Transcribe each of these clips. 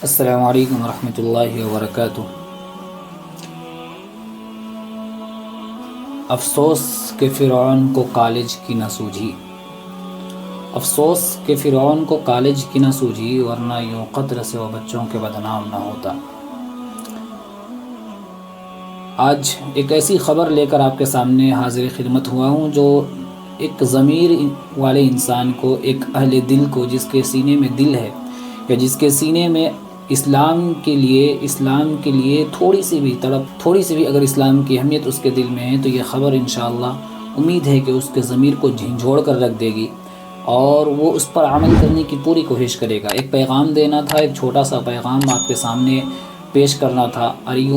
السلام علیکم ورحمۃ اللہ وبرکاتہ۔ افسوس کہ فرعون کو کالج کی نہ سوجھی، افسوس کہ فرعون کو کالج کی نہ سوجھی، ورنہ یوں قطر سے وہ بچوں کے بدنام نہ ہوتا۔ آج ایک ایسی خبر لے کر آپ کے سامنے حاضر خدمت ہوا ہوں جو ایک ضمیر والے انسان کو، ایک اہل دل کو، جس کے سینے میں دل ہے یا جس کے سینے میں اسلام کے لیے تھوڑی سی بھی اگر اسلام کی اہمیت اس کے دل میں ہے تو یہ خبر انشاءاللہ امید ہے کہ اس کے ضمیر کو جھنجھوڑ کر رکھ دے گی اور وہ اس پر عمل کرنے کی پوری کوشش کرے گا۔ ایک پیغام دینا تھا، ایک چھوٹا سا پیغام آپ کے سامنے پیش کرنا تھا، اور یہ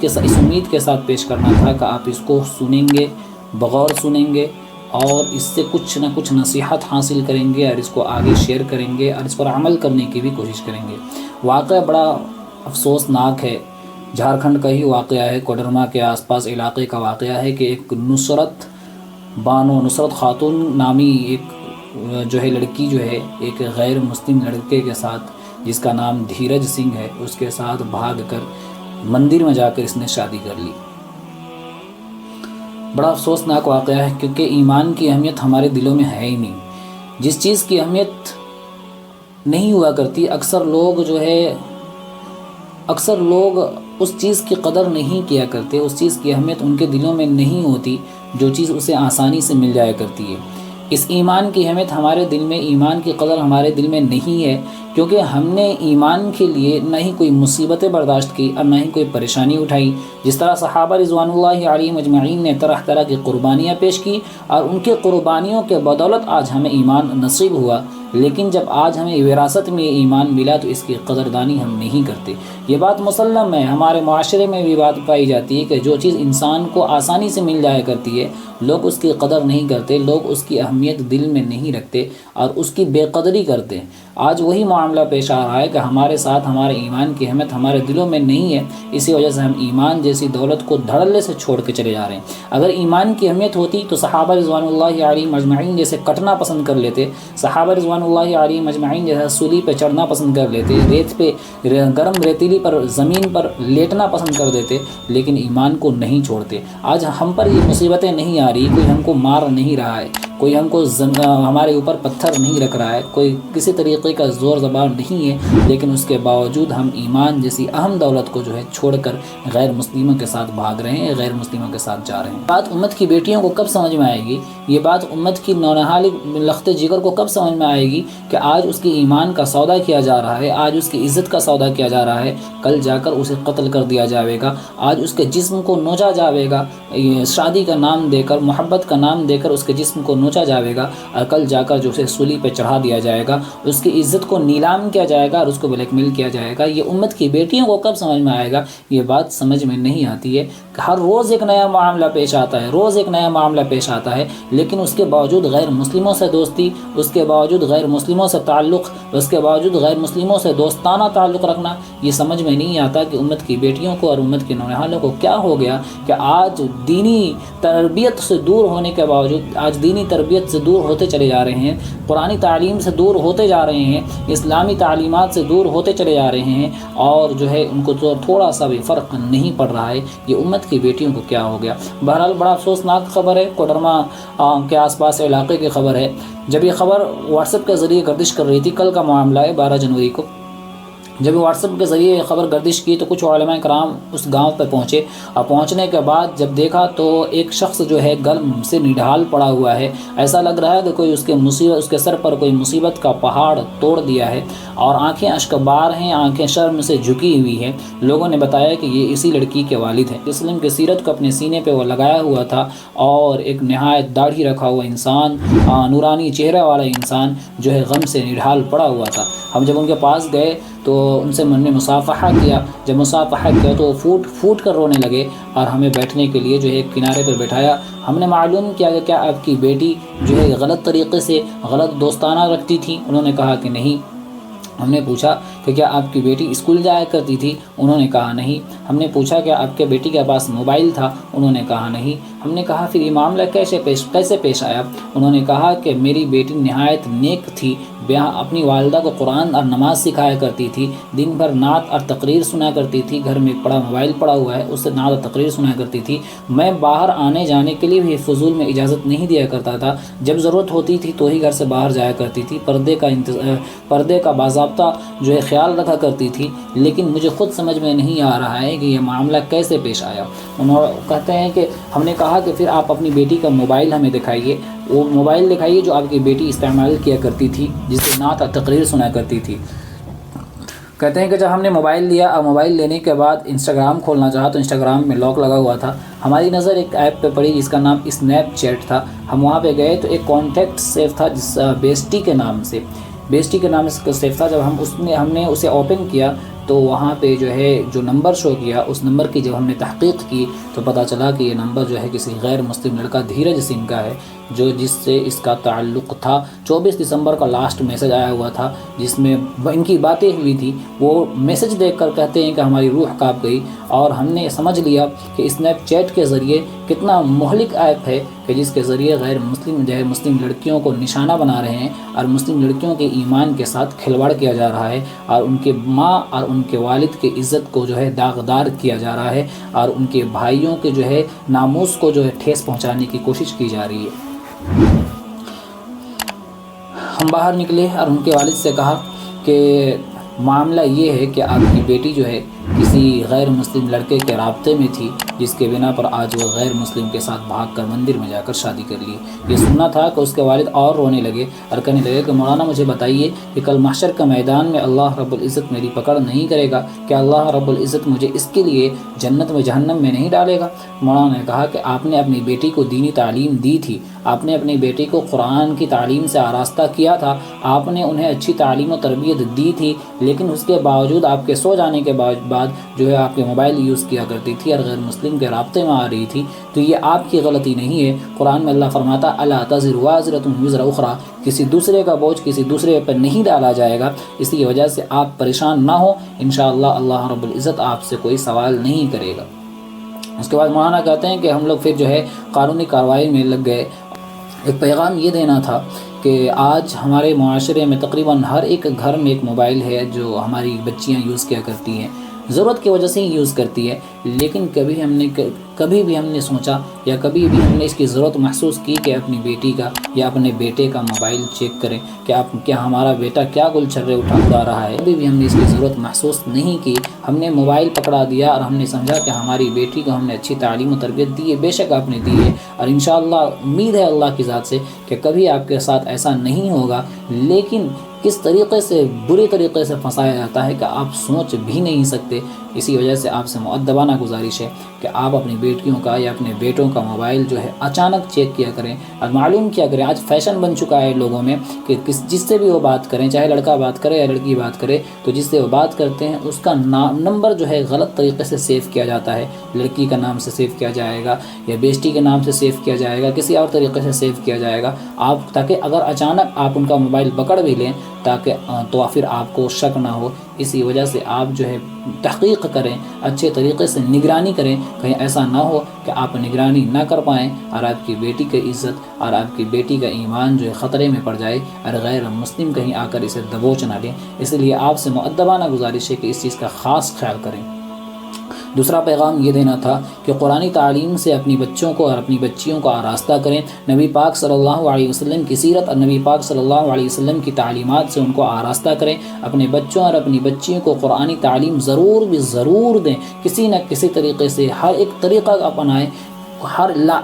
اس امید کے ساتھ پیش کرنا تھا کہ آپ اس کو سنیں گے، بغور سنیں گے اور اس سے کچھ نہ کچھ نصیحت حاصل کریں گے اور اس کو آگے شیئر کریں گے اور اس پر عمل کرنے کی بھی کوشش کریں گے۔ واقعہ بڑا افسوسناک ہے، جھارکھنڈ کا ہی واقعہ ہے، کوڈرما کے آس پاس علاقے کا واقعہ ہے کہ ایک نصرت خاتون نامی ایک لڑکی ایک غیر مسلم لڑکے کے ساتھ، جس کا نام دھیرج سنگھ ہے، اس کے ساتھ بھاگ کر مندر میں جا کر اس نے شادی کر لی۔ بڑا افسوسناک واقعہ ہے کیونکہ ایمان کی اہمیت ہمارے دلوں میں ہے ہی نہیں۔ جس چیز کی اہمیت نہیں ہوا کرتی، اکثر لوگ اس چیز کی قدر نہیں کیا کرتے، اس چیز کی اہمیت ان کے دلوں میں نہیں ہوتی جو چیز اسے آسانی سے مل جایا کرتی ہے۔ اس ایمان کی اہمیت ایمان کی قدر ہمارے دل میں نہیں ہے کیونکہ ہم نے ایمان کے لیے نہ ہی کوئی مصیبتیں برداشت کی اور نہ ہی کوئی پریشانی اٹھائی۔ جس طرح صحابہ رضوان اللہ علیہم اجمعین نے طرح طرح کی قربانیاں پیش کی اور ان کے قربانیوں کے بدولت آج ہمیں ایمان نصیب ہوا، لیکن جب آج ہمیں وراثت میں یہ ایمان ملا تو اس کی قدردانی ہم نہیں کرتے۔ یہ بات مسلم ہے، ہمارے معاشرے میں بھی بات پائی جاتی ہے کہ جو چیز انسان کو آسانی سے مل جایا کرتی ہے لوگ اس کی قدر نہیں کرتے، لوگ اس کی اہمیت دل میں نہیں رکھتے اور اس کی بے قدری کرتے ہیں۔ آج وہی معاملہ پیش آ رہا ہے کہ ہمارے ساتھ ہمارے ایمان کی اہمیت ہمارے دلوں میں نہیں ہے، اسی وجہ سے ہم ایمان جیسی دولت کو دھڑلے سے چھوڑ کے چلے جا رہے ہیں۔ اگر ایمان کی اہمیت ہوتی تو صحابہ رضوان اللہ علیہم اجمعین جیسے کٹنا پسند کر لیتے، صحابہ رضوان اللہ علیہم اجمعین جیسے سولی پہ چڑھنا پسند کر لیتے، ریت پہ گرم ریتیلی پر زمین پر لیٹنا پسند کر دیتے، لیکن ایمان کو نہیں چھوڑتے۔ آج ہم پر یہ مصیبتیں نہیں آ رہی، کوئی ہم کو مار نہیں رہا ہے، کوئی ہم کو ہمارے اوپر پتھر نہیں رکھ رہا ہے، کوئی کسی طریقے کا زور زبان نہیں ہے، لیکن اس کے باوجود ہم ایمان جیسی اہم دولت کو چھوڑ کر غیر مسلموں کے ساتھ بھاگ رہے ہیں، غیر مسلموں کے ساتھ جا رہے ہیں۔ بات امت کی بیٹیوں کو کب سمجھ میں آئے گی، یہ بات امت کی نونہال لخت جگر کو کب سمجھ میں آئے گی کہ آج اس کی ایمان کا سودا کیا جا رہا ہے، آج اس کی عزت کا سودا کیا جا رہا ہے، کل جا کر اسے قتل کر دیا جائے گا، آج اس کے جسم کو نوچا جائے گا، شادی کا نام دے کر، محبت کا نام دے کر اس کے جسم کو نوچا جائے گا، اور کل جا کر جو اسے سولی پہ چڑھا دیا جائے گا، اس کی عزت کو نیلام کیا جائے گا اور اس کو بلیک میل کیا جائے گا۔ یہ امت کی بیٹیوں کو کب سمجھ میں آئے گا؟ یہ بات سمجھ میں نہیں آتی ہے۔ ہر روز ایک نیا معاملہ پیش آتا ہے، لیکن اس کے باوجود غیر مسلموں سے دوستی، اس کے باوجود غیر مسلموں سے تعلق، اس کے باوجود غیر مسلموں سے دوستانہ تعلق رکھنا، یہ سمجھ میں نہیں آتا کہ امت کی بیٹیوں کو اور امت کے نونہالوں کو کیا ہو گیا کہ آج دینی تربیت سے دور ہونے کے باوجود، آج دینی تربیت سے دور ہوتے چلے جا رہے ہیں، قرآنی تعلیم سے دور ہوتے جا رہے ہیں، اسلامی تعلیمات سے دور ہوتے چلے جا رہے ہیں، اور ان کو تھوڑا سا بھی فرق نہیں پڑ رہا ہے۔ یہ امت کی بیٹیوں کو کیا ہو گیا؟ بہرحال بڑا افسوسناک خبر ہے، کوڈرما کے آس پاس علاقے کی خبر ہے۔ جب یہ خبر واٹس ایپ کے ذریعے گردش کر رہی تھی، کل کا معاملہ ہے 12 جنوری کو، جب واٹس ایپ کے ذریعے خبر گردش کی تو کچھ علماء کرام اس گاؤں پہ پہنچے، اور پہنچنے کے بعد جب دیکھا تو ایک شخص گرم سے نڈھال پڑا ہوا ہے، ایسا لگ رہا ہے کہ کوئی اس کے سر پر کوئی مصیبت کا پہاڑ توڑ دیا ہے، اور آنکھیں اشکبار ہیں، آنکھیں شرم سے جھکی ہوئی ہیں۔ لوگوں نے بتایا کہ یہ اسی لڑکی کے والد ہیں۔ اسلام کی سیرت کو اپنے سینے پہ وہ لگایا ہوا تھا، اور ایک نہایت داڑھی رکھا ہوا انسان، نورانی چہرے والا انسان غم سے نڈھال پڑا ہوا تھا۔ ہم جب ان کے پاس گئے تو ان سے من نے مصافحہ کیا، جب مصافحہ کیا تو وہ پھوٹ کر رونے لگے، اور ہمیں بیٹھنے کے لیے ایک کنارے پر بٹھایا۔ ہم نے معلوم کیا کہ کیا آپ کی بیٹی غلط طریقے سے غلط دوستانہ رکھتی تھی؟ انہوں نے کہا کہ نہیں۔ ہم نے پوچھا کہ کیا آپ کی بیٹی اسکول جایا کرتی تھی؟ انہوں نے کہا نہیں۔ ہم نے پوچھا کہ آپ کے بیٹی کے پاس موبائل تھا؟ انہوں نے کہا نہیں۔ ہم نے کہا پھر یہ معاملہ کیسے پیش آیا؟ انہوں نے کہا کہ میری بیٹی نہایت نیک تھی، اپنی والدہ کو قرآن اور نماز سکھایا کرتی تھی، دن بھر نعت اور تقریر سنا کرتی تھی، گھر میں موبائل پڑا ہوا ہے اس سے نعت اور تقریر سنا کرتی تھی، میں باہر آنے جانے کے لیے بھی فضول میں اجازت نہیں دیا کرتا تھا، جب ضرورت ہوتی تھی تو ہی گھر سے باہر جایا کرتی تھی، پردے کا باضابطہ جو ہے خیال رکھا کرتی تھی، لیکن مجھے خود سمجھ میں نہیں آ رہا ہے کہ یہ معاملہ کیسے پیش آیا۔ انہوں کہتے ہیں کہ ہم نے کہا کہ پھر آپ اپنی بیٹی کا موبائل ہمیں دکھائیے، وہ موبائل دکھائیے جو آپ کی بیٹی استعمال کیا کرتی تھی، جس سے نعت اور تقریر سنا کرتی تھی۔ کہتے ہیں کہ جب ہم نے موبائل لیا اور موبائل لینے کے بعد انسٹاگرام کھولنا چاہا تو انسٹاگرام میں لاک لگا ہوا تھا، ہماری نظر ایک ایپ پہ پڑی جس کا نام اسنیپ چیٹ تھا، ہم وہاں پہ گئے تو ایک کانٹیکٹ سیو تھا جس بیسٹی کے نام سے سیو تھا، جب ہم نے اسے اوپن کیا تو وہاں پہ جو ہے جو نمبر شو کیا، اس نمبر کی جب ہم نے تحقیق کی تو پتہ چلا کہ یہ نمبر جو ہے کسی غیر مسلم لڑکا دھیرج سنگھ کا ہے، جس سے اس کا تعلق تھا۔ 24 دسمبر کا لاسٹ میسج آیا ہوا تھا جس میں ان کی باتیں ہوئی تھی، وہ میسج دیکھ کر کہتے ہیں کہ ہماری روح کانپ گئی، اور ہم نے سمجھ لیا کہ اسنیپ چیٹ کے ذریعے کتنا مہلک ایپ ہے کہ جس کے ذریعے غیر مسلم جو ہے مسلم لڑکیوں کو نشانہ بنا رہے ہیں اور مسلم لڑکیوں کے ایمان کے ساتھ کھلواڑ کیا جا رہا ہے، اور ان کے ماں اور ان کے والد کے عزت کو جو ہے داغدار کیا جا رہا ہے، اور ان کے بھائیوں کے جو ہے ناموس کو جو ہے ٹھیس پہنچانے کی کوشش کی جا رہی ہے۔ ہم باہر نکلے اور ان کے والد سے کہا کہ معاملہ یہ ہے کہ آپ کی بیٹی جو ہے کسی غیر مسلم لڑکے کے رابطے میں تھی، جس کے بنا پر آج وہ غیر مسلم کے ساتھ بھاگ کر مندر میں جا کر شادی کر لی۔ یہ سننا تھا کہ اس کے والد اور رونے لگے اور کہنے لگے کہ مولانا مجھے بتائیے کہ کل محشر کا میدان میں اللہ رب العزت میری پکڑ نہیں کرے گا؟ کہ اللہ رب العزت مجھے اس کے لیے جنت میں جہنم میں نہیں ڈالے گا؟ مولانا نے کہا کہ آپ نے اپنی بیٹی کو دینی تعلیم دی تھی، آپ نے اپنی بیٹی کو قرآن کی تعلیم سے آراستہ کیا تھا، آپ نے انہیں اچھی تعلیم و تربیت دی تھی، لیکن اس کے باوجود آپ کے سو جانے کے بعد جو ہے آپ کے موبائل یوز کیا کرتی تھی اور غیر مسلم کے رابطے میں آ رہی تھی، تو یہ آپ کی غلطی نہیں ہے۔ قرآن میں اللہ فرماتا الا تزر وازرۃ وزر اخری، کسی دوسرے کا بوجھ کسی دوسرے پر نہیں ڈالا جائے گا، اس کی وجہ سے آپ پریشان نہ ہو، انشاءاللہ اللہ رب العزت آپ سے کوئی سوال نہیں کرے گا۔ اس کے بعد مولانا کہتے ہیں کہ ہم لوگ پھر جو ہے قانونی کارروائی میں لگ گئے۔ ایک پیغام یہ دینا تھا کہ آج ہمارے معاشرے میں تقریباً ہر ایک گھر میں ایک موبائل ہے جو ہماری بچیاں یوز کیا کرتی ہیں، ضرورت کی وجہ سے ہی یوز کرتی ہے، لیکن کبھی بھی ہم نے سوچا یا کبھی بھی ہم نے اس کی ضرورت محسوس کی کہ اپنی بیٹی کا یا اپنے بیٹے کا موبائل چیک کریں کہ کیا ہمارا بیٹا کیا گل چھرے اڑا رہا ہے؟ کبھی بھی ہم نے اس کی ضرورت محسوس نہیں کی۔ ہم نے موبائل پکڑا دیا اور ہم نے سمجھا کہ ہماری بیٹی کو ہم نے اچھی تعلیم و تربیت دی ہے، بے شک آپ نے دی ہے، اور انشاءاللہ امید ہے اللہ کی ذات سے کہ کبھی آپ کے ساتھ ایسا نہیں ہوگا، لیکن کس طریقے سے بری طریقے سے پھنسایا جاتا ہے کہ آپ سوچ بھی نہیں سکتے۔ اسی وجہ سے آپ سے مؤدبانہ گزارش ہے کہ آپ اپنی بیٹیوں کا یا اپنے بیٹوں کا موبائل جو ہے اچانک چیک کیا کریں اور معلوم کیا کریں۔ آج فیشن بن چکا ہے لوگوں میں کہ جس سے بھی وہ بات کریں، چاہے لڑکا بات کرے یا لڑکی بات کرے، تو جس سے وہ بات کرتے ہیں اس کا نمبر جو ہے غلط طریقے سے سیو کیا جاتا ہے، لڑکی کا نام سے سیو کیا جائے گا یا بیسٹی کے نام سے سیو کیا جائے گا، کسی اور طریقے سے سیو کیا جائے گا، تاکہ اگر اچانک آپ ان کا موبائل پکڑ بھی لیں تو پھر آپ کو شک نہ ہو۔ اسی وجہ سے آپ جو ہے تحقیق کریں، اچھے طریقے سے نگرانی کریں، کہیں ایسا نہ ہو کہ آپ نگرانی نہ کر پائیں اور آپ کی بیٹی کی عزت اور آپ کی بیٹی کا ایمان جو ہے خطرے میں پڑ جائے اور غیر مسلم کہیں آ کر اسے دبوچ نہ لیں۔ اس لیے آپ سے مؤدبانہ گزارش ہے کہ اس چیز کا خاص خیال کریں۔ دوسرا پیغام یہ دینا تھا کہ قرآنی تعلیم سے اپنی بچوں کو اور اپنی بچیوں کو آراستہ کریں، نبی پاک صلی اللہ علیہ وسلم کی سیرت اور نبی پاک صلی اللہ علیہ وسلم کی تعلیمات سے ان کو آراستہ کریں، اپنے بچوں اور اپنی بچیوں کو قرآنی تعلیم ضرور دیں، کسی نہ کسی طریقے سے ہر ایک طریقہ اپنائیں،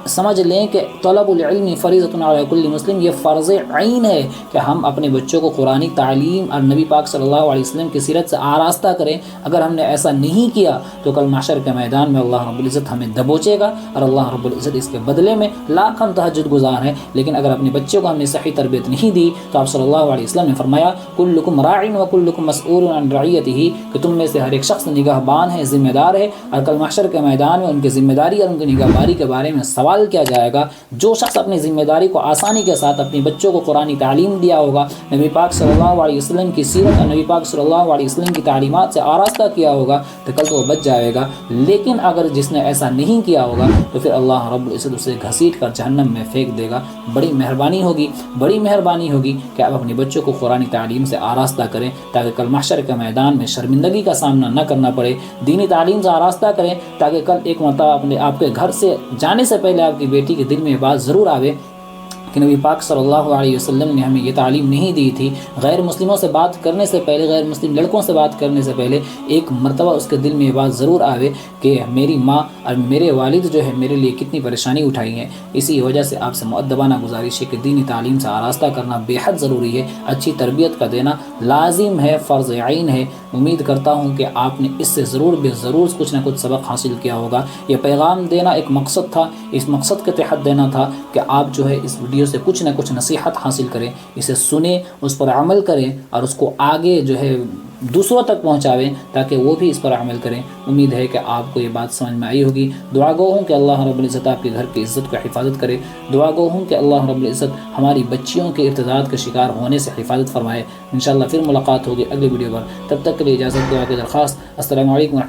سمجھ لیں کہ طلب العلم فریضۃ علی کل مسلم، یہ فرض عین ہے کہ ہم اپنے بچوں کو قرآنی تعلیم اور نبی پاک صلی اللہ علیہ وسلم کی سیرت سے آراستہ کریں۔ اگر ہم نے ایسا نہیں کیا تو کل محشر کے میدان میں اللہ رب العزت ہمیں دبوچے گا اور اللہ رب العزت اس کے بدلے میں لاکھ ہم تہجد گزار ہیں، لیکن اگر اپنے بچوں کو ہم نے صحیح تربیت نہیں دی تو آپ صلی اللہ علیہ وسلم نے فرمایا کلکم راع وکلکم مسئول عن رعیتہ، کہ تم میں سے ہر ایک شخص نگہبان ہے، ذمہ دار ہے، اور کل محشر کے میدان میں ان کی ذمہ داری اور ان کی نگہبانی کے بارے میں سوال کیا جائے گا۔ جو شخص اپنی ذمہ داری کو آسانی کے ساتھ اپنے بچوں کو قرآنی تعلیم دیا ہوگا، نبی پاک صلی اللہ علیہ وسلم کی سیرت اور نبی پاک صلی اللہ علیہ وسلم کی تعلیمات سے آراستہ کیا ہوگا تو کل تو وہ بچ جائے گا۔ لیکن اگر جس نے ایسا نہیں کیا ہوگا تو پھر اللہ رب العزت اسے گھسیٹ کر جہنم میں پھینک دے گا۔ بڑی مہربانی ہوگی کہ آپ اپنے بچوں کو قرآنی تعلیم سے آراستہ کریں تاکہ کل محشر کے میدان میں شرمندگی کا سامنا نہ کرنا پڑے۔ دینی تعلیم سے آراستہ کریں تاکہ کل ایک مرتبہ آپ کے گھر سے جانے سے پہلے آپ کی بیٹی کے دل میں یہ بات ضرور آوے کہ نبی پاک صلی اللہ علیہ وسلم نے ہمیں یہ تعلیم نہیں دی تھی۔ غیر مسلموں سے بات کرنے سے پہلے، غیر مسلم لڑکوں سے بات کرنے سے پہلے ایک مرتبہ اس کے دل میں یہ بات ضرور آوے کہ میری ماں اور میرے والد جو ہے میرے لیے کتنی پریشانی اٹھائی ہے۔ اسی وجہ سے آپ سے مؤدبانہ گزارش ہے کہ دینی تعلیم سے آراستہ کرنا بے حد ضروری ہے، اچھی تربیت کا دینا لازم ہے، فرض عین ہے۔ امید کرتا ہوں کہ آپ نے اس سے ضرور کچھ نہ کچھ سبق حاصل کیا ہوگا۔ یہ پیغام دینا ایک مقصد تھا، اس مقصد کے تحت دینا تھا کہ آپ جو ہے اس ویڈیو سے کچھ نہ کچھ نصیحت حاصل کریں، اسے سنیں، اس پر عمل کریں اور اس کو آگے جو ہے دوسروں تک پہنچاویں تاکہ وہ بھی اس پر عمل کریں۔ امید ہے کہ آپ کو یہ بات سمجھ میں آئی ہوگی۔ دعا گو ہوں کہ اللہ رب العزت آپ کے گھر کی عزت کو حفاظت کرے۔ دعا گو ہوں کہ اللہ رب العزت ہماری بچیوں کے ارتداد کے شکار ہونے سے حفاظت فرمائے۔ انشاءاللہ پھر ملاقات ہوگی اگلی ویڈیو پر، تب تک کے لیے اجازت، دعا کی درخواست۔ السلام علیکم ورحمۃ اللہ۔